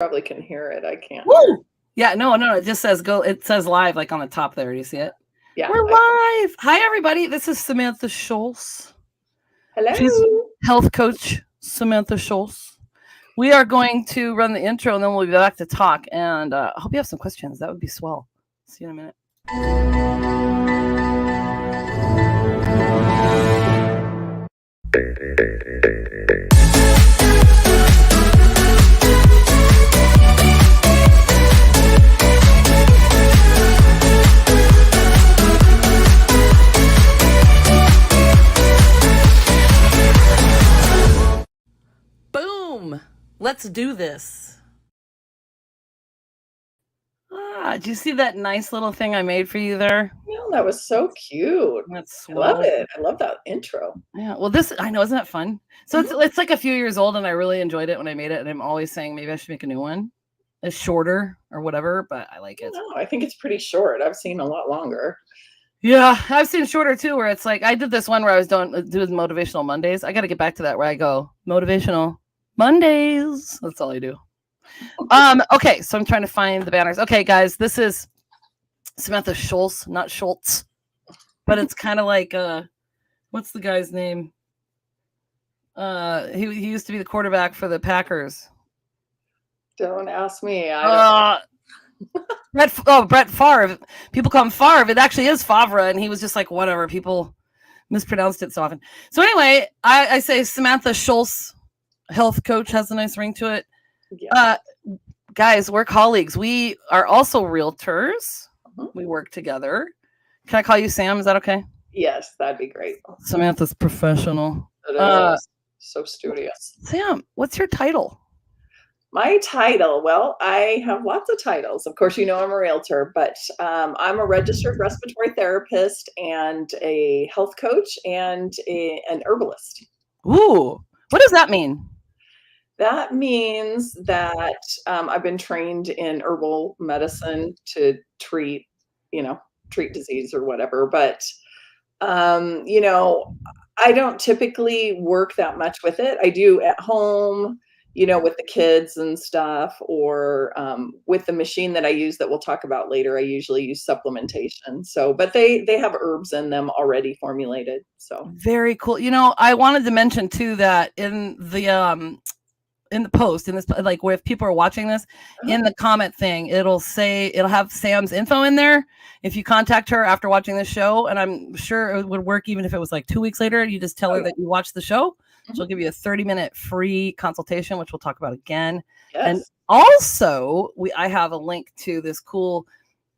Probably can hear it. I can't hear it. Woo! Yeah, no, it just says go. It says live like on the top there. Do you see it? Yeah. We're live. Hi, everybody. This is Samantha Scholz. Hello. She's health coach Samantha Scholz. We are going to run the intro and then we'll be back to talk. And I hope you have some questions. That would be swell. See you in a minute. Boom! Let's do this. Do you see that nice little thing I made for you there? Yeah, that was so cute. That's I love it. I love that intro. Yeah, well, I know, isn't that fun? So it's like a few years old, and I really enjoyed it when I made it, and I'm always saying maybe I should make a new one. It's shorter or whatever, but I like it. No, I think it's pretty short. I've seen a lot longer. Yeah, I've seen shorter too, where it's like I did this one where I was doing motivational Mondays. I got to get back to that where I go motivational Mondays. That's all I do. Okay, so I'm trying to find the banners. Okay, guys, this is Samantha Scholz, not Schultz, but it's kind of like what's the guy's name? He used to be the quarterback for the Packers. Don't ask me. Brett Favre. People call him Favre. It actually is Favre, and he was just like whatever. People mispronounced it so often. So anyway, I say Samantha Scholz, health coach, has a nice ring to it. Yeah. Guys, we're colleagues. We are also realtors. We work together. Can I call you Sam? Is that okay? Yes, that'd be great. Samantha's professional. So studious. Sam, what's your title? My title? Well, I have lots of titles. Of course, you know I'm a realtor, but I'm a registered respiratory therapist and a health coach and an herbalist. Ooh, what does that mean? That means that I've been trained in herbal medicine to treat disease or whatever. But, I don't typically work that much with it. I do at home, with the kids and stuff, or with the machine that I use that we'll talk about later. I usually use supplementation. So, but they have herbs in them already formulated. So very cool. I wanted to mention too that in the post, in this, like where if people are watching this, in the comment thing, it'll have Sam's info in there. If you contact her after watching the show, and I'm sure it would work even if it was like 2 weeks later, you just tell her that you watched the show. She'll give you a 30-minute free consultation, which we'll talk about again. Yes. And also, I have a link to this cool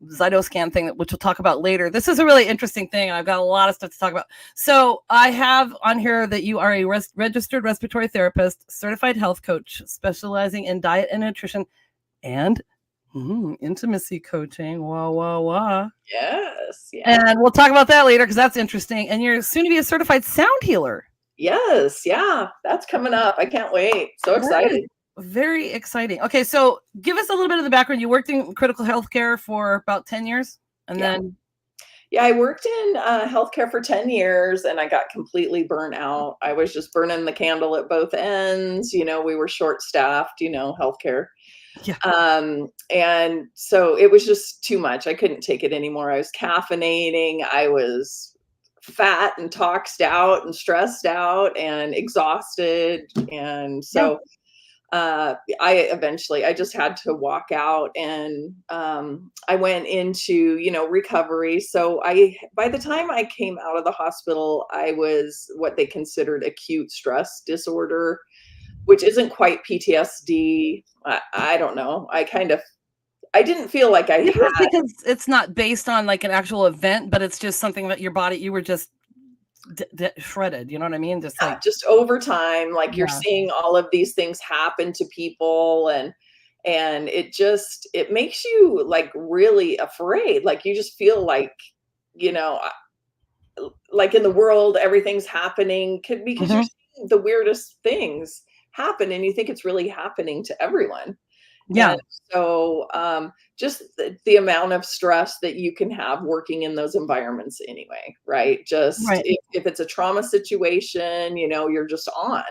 Zytoscan thing, which we'll talk about later. This is a really interesting thing, and I've got a lot of stuff to talk about. So I have on here that you are a registered respiratory therapist, certified health coach, specializing in diet and nutrition, and intimacy coaching. Wow. Yes. And we'll talk about that later because that's interesting. And you're soon to be a certified sound healer. Yes. Yeah. That's coming up. I can't wait. So excited. Very exciting. Okay. So give us a little bit of the background. You worked in critical healthcare for about 10 years and then. Yeah, I worked in healthcare for 10 years and I got completely burnt out. I was just burning the candle at both ends. We were short staffed, healthcare. Yeah. And so it was just too much. I couldn't take it anymore. I was caffeinating. I was fat and toxed out and stressed out and exhausted. And so I just had to walk out, and I went into, recovery. So by the time I came out of the hospital, I was what they considered acute stress disorder, which isn't quite PTSD. I don't know. I didn't feel like I had. Because it's not based on like an actual event, but it's just something that your body, you were just shredded. You know what I mean? Just over time, like you're seeing all of these things happen to people, and it makes you like really afraid. Like you just feel like, like in the world, everything's happening because you're seeing the weirdest things happen, and you think it's really happening to everyone. Yeah. And so just the amount of stress that you can have working in those environments anyway, right? If it's a trauma situation, you're just on.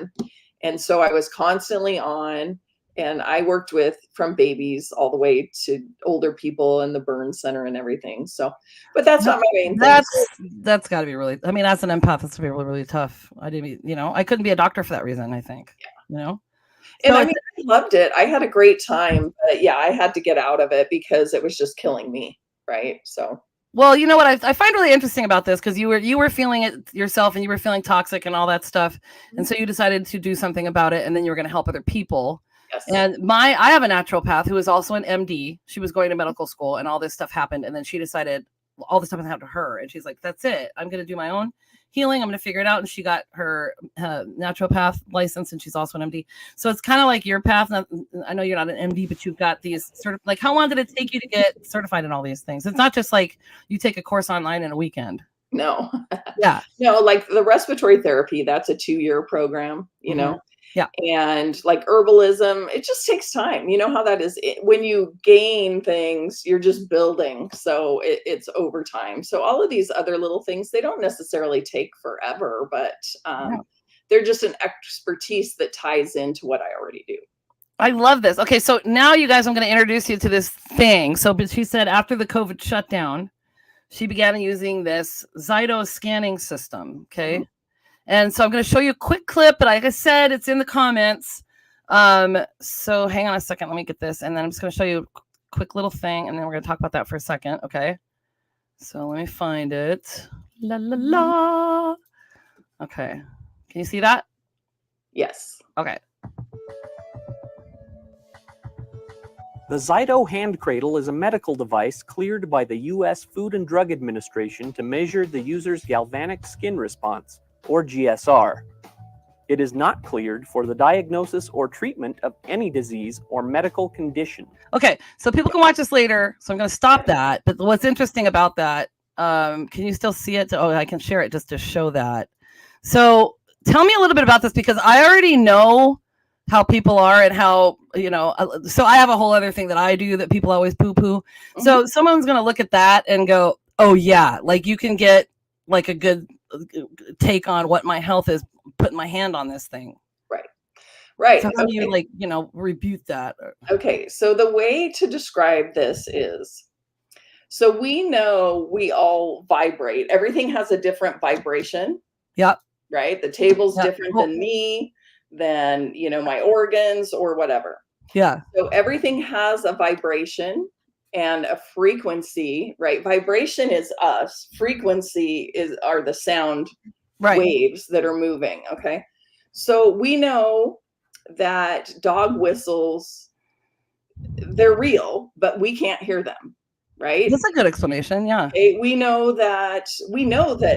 And so I was constantly on, And I worked with from babies all the way to older people in the burn center and everything. So, but that's not my main thing. That's got to be really, I mean, as an empath, it's really, really tough. I didn't, I couldn't be a doctor for that reason, I think, And So I mean, I loved it. I had a great time, but yeah, I had to get out of it because it was just killing me. Right. So, well, you know what I find really interesting about this, because you were feeling it yourself and you were feeling toxic and all that stuff. And so you decided to do something about it, and then you were going to help other people. yes. And I have a naturopath who is also an MD. She was going to medical school and all this stuff happened. And then she decided all this stuff happened to her. And she's like, that's it. I'm going to do my own healing. I'm going to figure it out. And she got her naturopath license, and she's also an MD. So it's kind of like your path. I know you're not an MD, but you've got these sort of like, how long did it take you to get certified in all these things? It's not just like you take a course online in a weekend. No. Yeah. No, like the respiratory therapy, that's a 2-year program, know? Yeah. And like herbalism, it just takes time. You know how that is. When you gain things, you're just building. So it's over time. So all of these other little things, they don't necessarily take forever, but they're just an expertise that ties into what I already do. I love this. Okay, so now you guys, I'm going to introduce you to this thing. So, but she said after the COVID shutdown, she began using this Zyto scanning system. Okay. Mm-hmm. And so I'm going to show you a quick clip, but like I said, it's in the comments. So hang on a second. Let me get this. And then I'm just going to show you a quick little thing. And then we're going to talk about that for a second. Okay. So let me find it. La, la, la. Okay. Can you see that? Yes. Okay. The Zyto hand cradle is a medical device cleared by the U.S. Food and Drug Administration to measure the user's galvanic skin response, or GSR. It is not cleared for the diagnosis or treatment of any disease or medical condition. Okay, so people can watch this later, so I'm going to stop that. But what's interesting about that, can you still see it? Oh, I can share it just to show that. So tell me a little bit about this, because I already know how people are and how, so I have a whole other thing that I do that people always poo-poo. Mm-hmm. So someone's going to look at that and go, oh yeah, like you can get like a good take on what my health is putting my hand on this thing. Right. So how do you rebuke that? Okay. So the way to describe this is, so we know we all vibrate. Everything has a different vibration. Yep. Right. The table's different than me, than, my organs or whatever. Yeah. So everything has a vibration and a frequency, right? Vibration is us. Frequency are the sound waves that are moving. Okay. So we know that dog whistles, they're real, but we can't hear them. Right. That's a good explanation. Yeah. Okay? We know that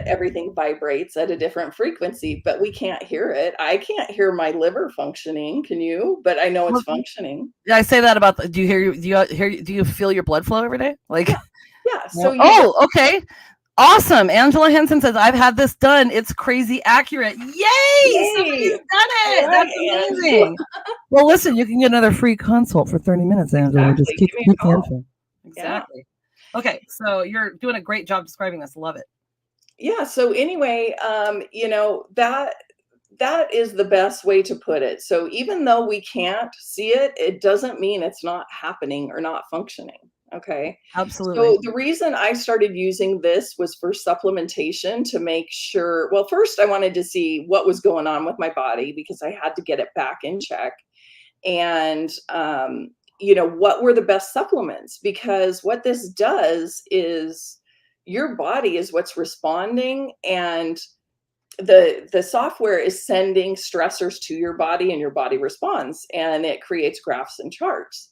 everything vibrates at a different frequency, but we can't hear it. I can't hear my liver functioning. Can you? But I know it's functioning. Yeah, I say that about. Do you feel your blood flow every day? Like, yeah. So okay, awesome. Angela Henson says I've had this done. It's crazy accurate. Yay! Somebody's done it. That's amazing. Well, listen, you can get another free consult for 30 minutes, Angela. Exactly. Just keep the info. Exactly. Yeah. Okay, so you're doing a great job describing this. Love it. Yeah. So anyway, that is the best way to put it. So even though we can't see it, it doesn't mean it's not happening or not functioning. Okay. Absolutely. So the reason I started using this was for supplementation, to make sure, well, first I wanted to see what was going on with my body, because I had to get it back in check. And, what were the best supplements? Because what this does is your body is what's responding, and the software is sending stressors to your body, and your body responds, and it creates graphs and charts.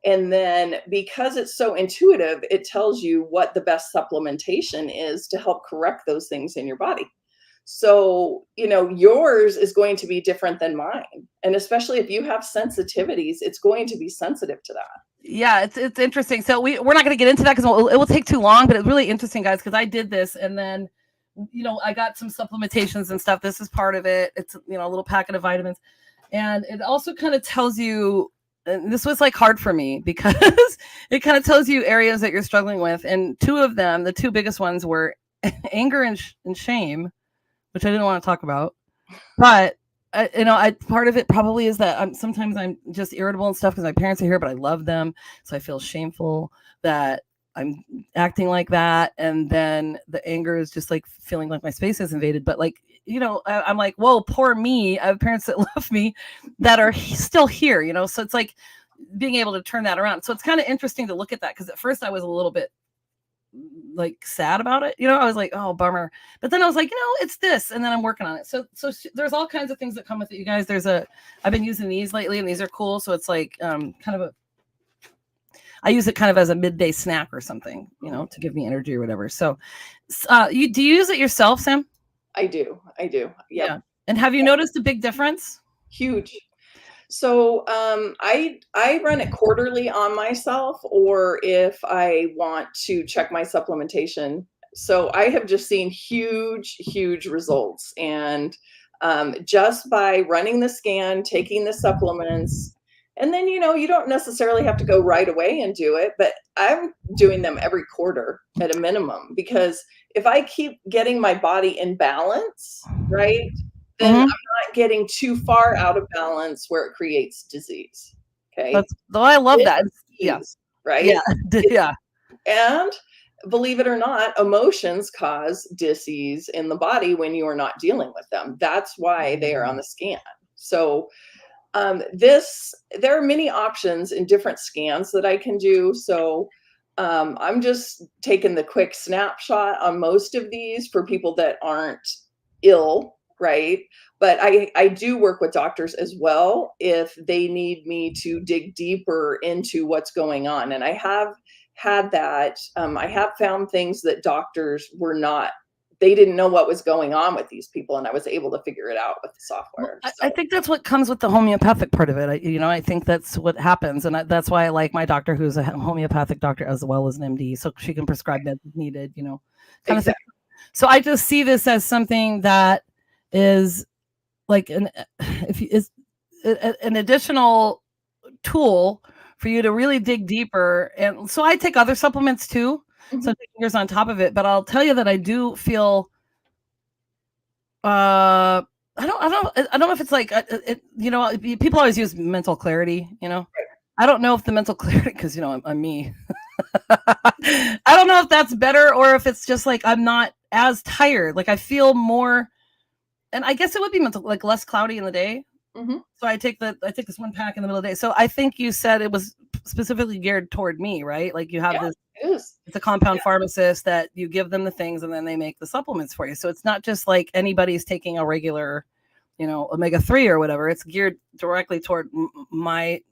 And then because it's so intuitive, it tells you what the best supplementation is to help correct those things in your body. So, yours is going to be different than mine. And especially if you have sensitivities, it's going to be sensitive to that. Yeah, it's interesting. So we're not going to get into that because it will take too long, but it's really interesting, guys, because I did this, and then, I got some supplementations and stuff. This is part of it. It's, a little packet of vitamins. And it also kind of tells you, and this was like hard for me because it kind of tells you areas that you're struggling with. And two of them, the two biggest ones, were anger and shame, which I didn't want to talk about, but part of it probably is that sometimes I'm just irritable and stuff because my parents are here, but I love them. So I feel shameful that I'm acting like that. And then the anger is just like feeling like my space is invaded. But like, I'm like, whoa, poor me. I have parents that love me that are still here, So it's like being able to turn that around. So it's kind of interesting to look at that because at first I was a little bit like sad about it. I was like, oh, bummer. But then I was like, it's this. And then I'm working on it. So there's all kinds of things that come with it, you guys. I've been using these lately and these are cool. So it's like kind of I use it kind of as a midday snack or something, to give me energy or whatever. So do you use it yourself, Sam? I do. Yep. Yeah. And have you noticed a big difference? Huge. So I run it quarterly on myself, or if I want to check my supplementation. So I have just seen huge results, and just by running the scan, taking the supplements, and then you don't necessarily have to go right away and do it, but I'm doing them every quarter at a minimum, because if I keep getting my body in balance, right, then I'm not getting too far out of balance where it creates disease. Okay. Though I love that. Yeah. Right. Yeah. Yeah. And believe it or not, emotions cause disease in the body when you are not dealing with them. That's why they are on the scan. So there are many options in different scans that I can do. So I'm just taking the quick snapshot on most of these for people that aren't ill. Right. But I do work with doctors as well if they need me to dig deeper into what's going on. And I have had that. I have found things that doctors they didn't know what was going on with these people. And I was able to figure it out with the software. So. I think that's what comes with the homeopathic part of it. I think that's what happens. And that's why I like my doctor, who's a homeopathic doctor as well as an MD. So she can prescribe meds if needed, kind of thing. So I just see this as something that is like an additional tool for you to really dig deeper. And so I take other supplements too. Mm-hmm. So I'm taking yours on top of it, but I'll tell you that I do feel I don't know if it's like people always use mental clarity, I don't know if the mental clarity, because I'm me. I don't know if that's better or if it's just like I'm not as tired. Like I feel more. And I guess it would be mental, like less cloudy in the day. Mm-hmm. So I take this one pack in the middle of the day. So I think you said it was specifically geared toward me, right? Like you have it's a compound pharmacist that you give them the things and then they make the supplements for you. So it's not just like anybody's taking a regular, omega-3 or whatever. It's geared directly toward my.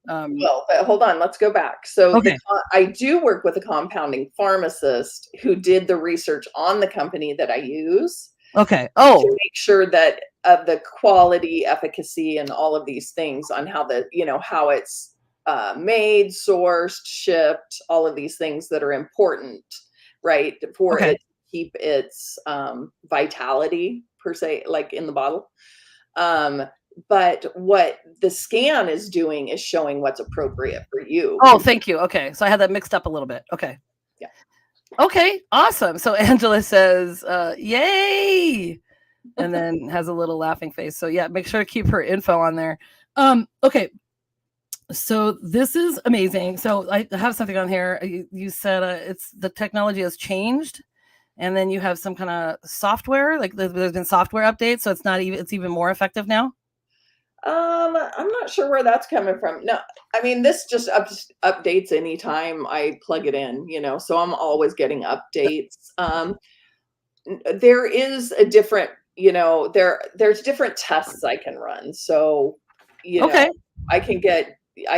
Well, but hold on, let's go back. So okay. I do work with a compounding pharmacist who did the research on the company that I use. Okay. To make sure that of the quality, efficacy, and all of these things on how how it's made, sourced, shipped, all of these things that are important, right, for it to keep its vitality per se, like in the bottle. But what the scan is doing is showing what's appropriate for you. Oh, thank you. Okay, so I had that mixed up a little bit. Okay. Yeah. Okay, awesome. So Angela says, yay, and then has a little laughing face. So yeah, make sure to keep her info on there. Okay, so this is amazing. So I have something on here. You said it's the technology has changed, and then you have some kind of software, like there's been software updates, so it's even more effective now. I'm not sure where that's coming from. No, I mean, this just updates anytime I plug it in, so I'm always getting updates. There is a different, there's different tests I can run. So, I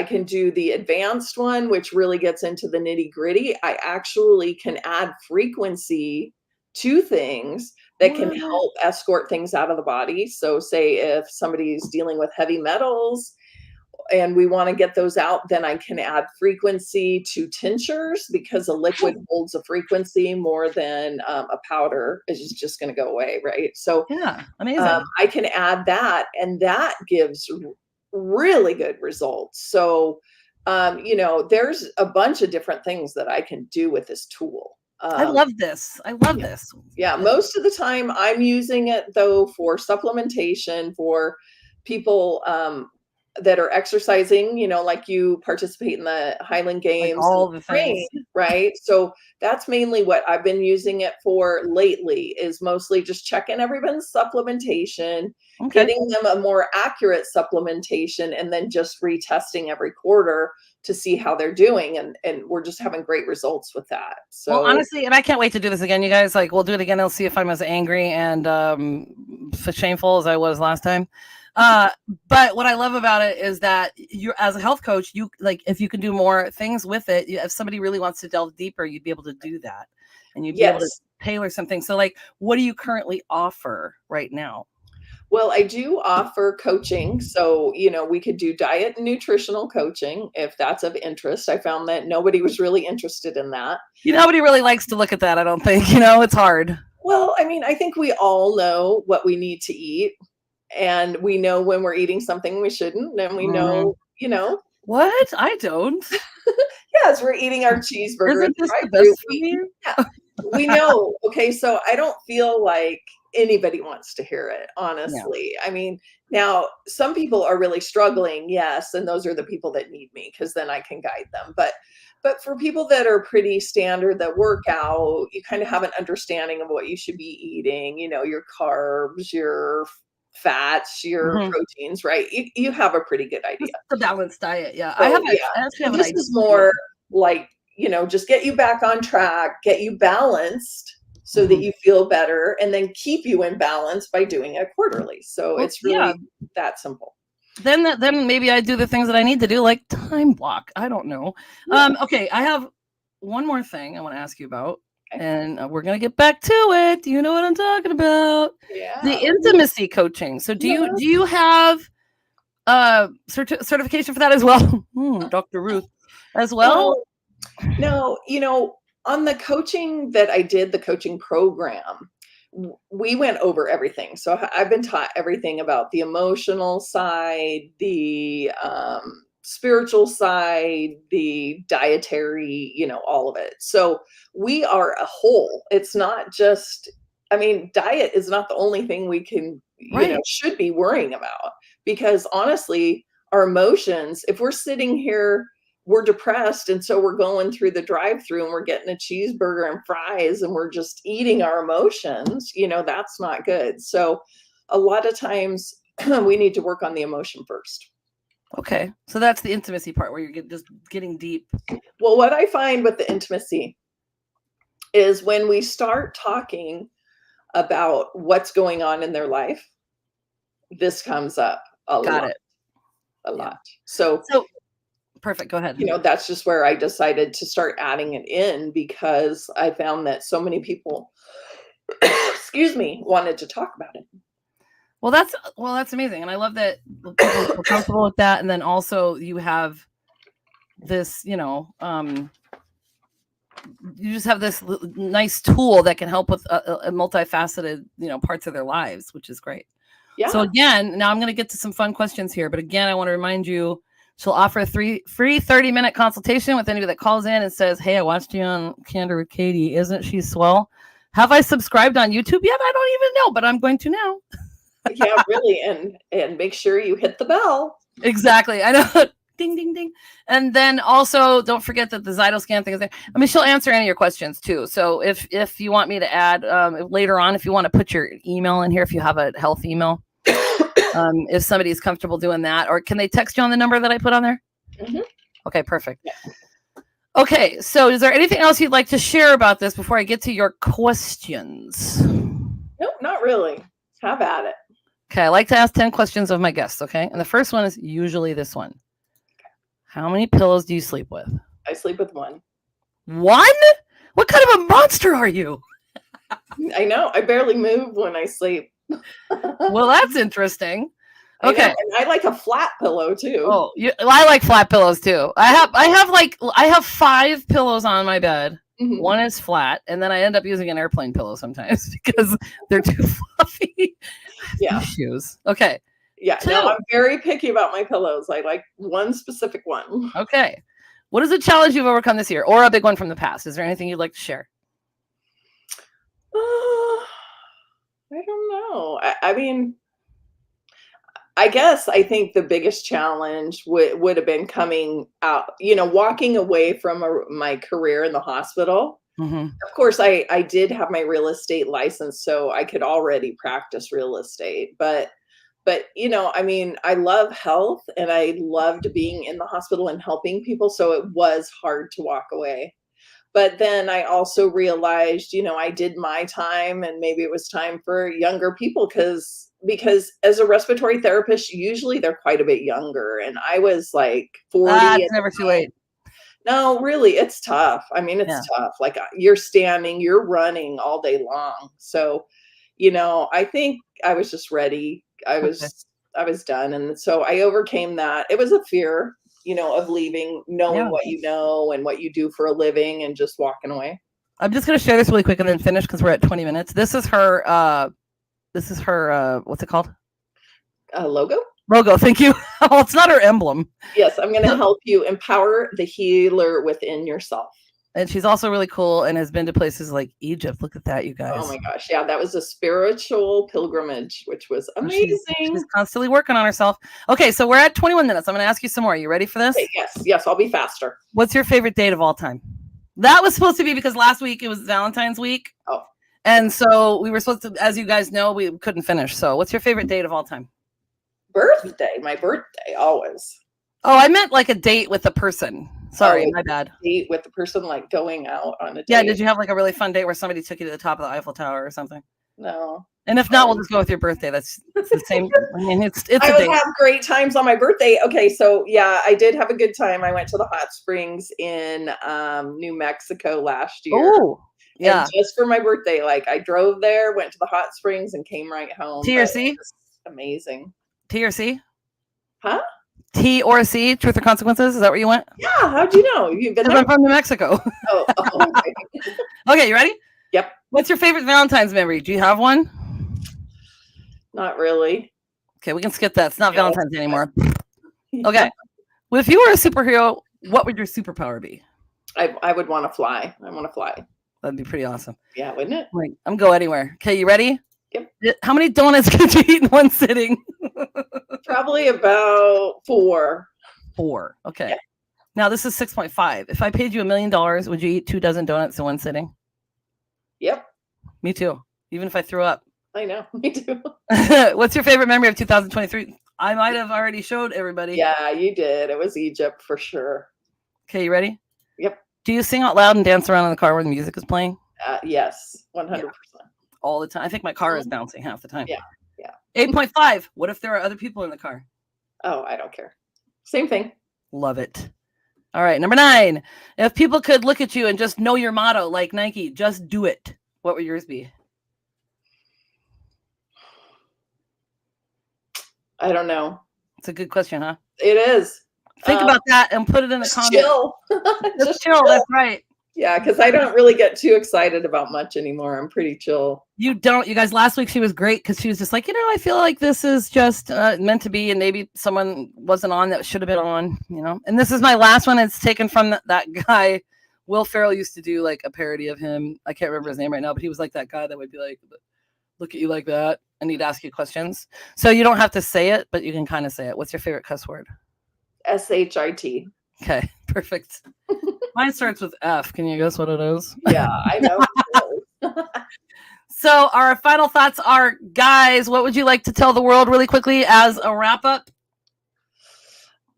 can do the advanced one, which really gets into the nitty gritty. I actually can add frequency to things that can help escort things out of the body. So say if somebody's dealing with heavy metals and we want to get those out, then I can add frequency to tinctures, because a liquid holds a frequency more than a powder is just going to go away. Right. So yeah, amazing. I can add that, and that gives really good results. So, there's a bunch of different things that I can do with this tool. I love this. I love this. Yeah, most of the time I'm using it though for supplementation for people that are exercising, like you participate in the Highland Like Games and all the train, things. right? So that's mainly what I've been using it for lately, is mostly just checking everyone's supplementation, Okay. getting them a more accurate supplementation, and then just retesting every quarter to see how they're doing. And we're just having great results with that. So Well, honestly, and I can't wait to do this again, you guys. Like, we'll do it again. I'll see if I'm as angry and shameful as I was last time. But what I love about it is that you're, as a health coach, you like, if you can do more things with it, if somebody really wants to delve deeper, you'd be able to do that, and you'd be able to tailor something. So, like, what do you currently offer right now? Well, I do offer coaching. So, we could do diet and nutritional coaching if that's of interest. I found that nobody was really interested in that. Nobody really likes to look at that, I don't think. It's hard. Well, I mean, I think we all know what we need to eat, and we know when we're eating something we shouldn't, and we know, What? I don't. Yes, we're eating our cheeseburger. Isn't this the best for you? Yeah, we know. Okay, so I don't feel like anybody wants to hear it, honestly. I mean, now some people are really struggling, yes, and those are the people that need me, because then I can guide them. But for people that are pretty standard, that work out, you kind of have an understanding of what you should be eating, your carbs, your fats, your proteins, right? You have a pretty good idea. The balanced diet, yeah. So, I actually have an idea. This is more like, just get you back on track, get you balanced so that you feel better, and then keep you in balance by doing it quarterly. So it's really that simple. Then maybe I do the things that I need to do, like time block. I don't know. Yeah. Okay, I have one more thing I want to ask you about. Okay. And we're going to get back to it. Do you know what I'm talking about? Yeah. The intimacy coaching. So do you have certification for that as well? Dr. Ruth as well? No, on the coaching that I did, the coaching program, we went over everything. So I've been taught everything about the emotional side, the spiritual side, the dietary, all of it. So we are a whole. It's not just, diet is not the only thing we can, should be worrying about, because honestly, our emotions, if we're sitting here, we're depressed, and so we're going through the drive-through and we're getting a cheeseburger and fries and we're just eating our emotions, that's not good. So a lot of times we need to work on the emotion first. Okay. So that's the intimacy part, where you're just getting deep. Well, what I find with the intimacy is when we start talking about what's going on in their life, this comes up a lot. So perfect. Go ahead. That's just where I decided to start adding it in, because I found that so many people, wanted to talk about it. Well, that's amazing. And I love that people feel comfortable with that. And then also you have this, you just have this nice tool that can help with a multifaceted, parts of their lives, which is great. Yeah. So again, now I'm going to get to some fun questions here. But again, I want to remind you, she'll offer a free 30-minute consultation with anybody that calls in and says, hey, I watched you on Candor with Katy. Isn't she swell? Have I subscribed on YouTube yet? I don't even know, but I'm going to now. Yeah, really. And make sure you hit the bell. Exactly. I know. Ding, ding, ding. And then also don't forget that the Zytoscan thing is there. She'll answer any of your questions too. So if you want me to add later on, if you want to put your email in here, if you have a health email, if somebody's comfortable doing that, or can they text you on the number that I put on there? Mm-hmm. Okay, perfect. Yeah. Okay, so is there anything else you'd like to share about this before I get to your questions? Nope, not really. Have at it. Okay, I like to ask 10 questions of my guests, okay? And the first one is usually this one. How many pillows do you sleep with? I sleep with one. One? What kind of a monster are you? I know. I barely move when I sleep. Well, that's interesting. Okay. And I like a flat pillow too. Oh, I like flat pillows too. I have 5 pillows on my bed. Mm-hmm. One is flat, and then I end up using an airplane pillow sometimes because they're too fluffy. Yeah. Shoes. Okay. Yeah. No, I'm very picky about my pillows. I like one specific one. Okay. What is a challenge you've overcome this year, or a big one from the past? Is there anything you'd like to share? I don't know. I mean, I guess I think the biggest challenge would have been coming out, walking away from my career in the hospital. Mm-hmm. Of course, I did have my real estate license, so I could already practice real estate. But I mean, I love health and I loved being in the hospital and helping people, so it was hard to walk away. But then I also realized, I did my time and maybe it was time for younger people because as a respiratory therapist, usually they're quite a bit younger. And I was like 40. It's never too late. No, really, it's tough. I mean, it's tough. Like you're standing, you're running all day long. So, I think I was just ready. I was done. And so I overcame that. It was a fear, of leaving, knowing what you know and what you do for a living and just walking away. I'm just going to share this really quick and then finish because we're at 20 minutes. This is her, what's it called? Logo? Logo. Thank you. Oh, it's not her emblem. Yes. I'm going to help you empower the healer within yourself. And she's also really cool and has been to places like Egypt. Look at that, you guys. Oh my gosh. Yeah, that was a spiritual pilgrimage, which was amazing. She's constantly working on herself. Okay, so we're at 21 minutes. I'm going to ask you some more. Are you ready for this? Okay, yes, I'll be faster. What's your favorite date of all time? That was supposed to be because last week it was Valentine's week. Oh. And so we were supposed to, as you guys know, we couldn't finish. So what's your favorite date of all time? My birthday, always. Oh, I meant like a date with a person. Sorry, my bad. Date with the person, like going out on a date. Yeah, did you have like a really fun date where somebody took you to the top of the Eiffel Tower or something? No. And if not, we'll just go with your birthday. That's the same. I mean, it's I would have great times on my birthday. Okay, so yeah, I did have a good time. I went to the hot springs in New Mexico last year. Oh, yeah. And just for my birthday, like I drove there, went to the hot springs, and came right home. T or C? Amazing. T or C? Huh? T or C? Truth or consequences? Is that where you went? Yeah. How'd you know? You've been there? I'm from New Mexico. Oh, okay. Okay, you ready? Yep. What's your favorite Valentine's memory? Do you have one? Not really. Okay, we can skip that. It's not Valentine's anymore. Okay. Well, if you were a superhero, what would your superpower be? I would want to fly. I want to fly. That'd be pretty awesome. Yeah, wouldn't it? Like, I'm go anywhere. Okay, you ready? Yep. How many donuts could you eat in one sitting? Probably about 4. 4. Okay. Yeah. Now this is 6.5. If I paid you $1 million, would you eat 2 dozen donuts in one sitting? Yep. Me too. Even if I threw up. I know. Me too. What's your favorite memory of 2023? I might have already showed everybody. Yeah, you did. It was Egypt for sure. Okay, you ready? Yep. Do you sing out loud and dance around in the car when the music is playing? Yes, 100%. All the time. I think my car is bouncing half the time. Yeah. 8.5. What if there are other people in the car? Oh, I don't care. Same thing. Love it. All right, number 9. If people could look at you and just know your motto, like Nike, just do it, what would yours be? I don't know. It's a good question, huh? It is. Think about that and put it in the comments. Chill. Just chill. That's right. Yeah, because I don't really get too excited about much anymore. I'm pretty chill. You don't. You guys, last week she was great because she was just like, I feel like this is just meant to be, and maybe someone wasn't on that should have been on, And this is my last one. It's taken from that guy. Will Ferrell used to do like a parody of him. I can't remember his name right now, but he was like that guy that would be like, look at you like that, and he'd ask you questions. So you don't have to say it, but you can kind of say it. What's your favorite cuss word? SHIT. Okay, perfect. Mine starts with F. Can you guess what it is? Yeah, I know. So our final thoughts are, guys, what would you like to tell the world really quickly as a wrap up?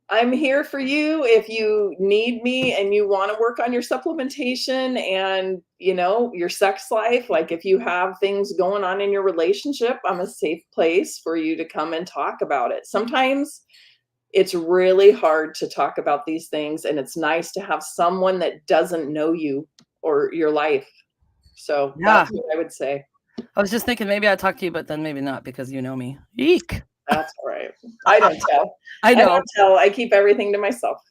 I'm here for you if you need me and you want to work on your supplementation and, your sex life. Like if you have things going on in your relationship, I'm a safe place for you to come and talk about it. Sometimes it's really hard to talk about these things, and it's nice to have someone that doesn't know you or your life. So that's what I would say. I was just thinking maybe I'd talk to you, but then maybe not because you know me. Eek. That's all right. I don't tell. I know. I don't tell. I keep everything to myself.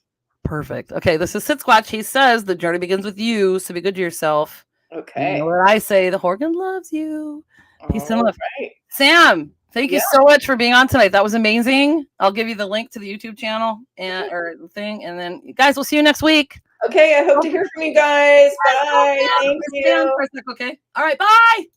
Perfect. Okay, this is Sit Squatch. He says the journey begins with you, so be good to yourself. Okay. You know what I say? The Horgan loves you. Peace and love. Right. Sam, thank you so much for being on tonight. That was amazing. I'll give you the link to the YouTube channel and then guys, we'll see you next week. Okay, I hope to hear from you guys. Bye. Thank you. Okay. All right. Bye.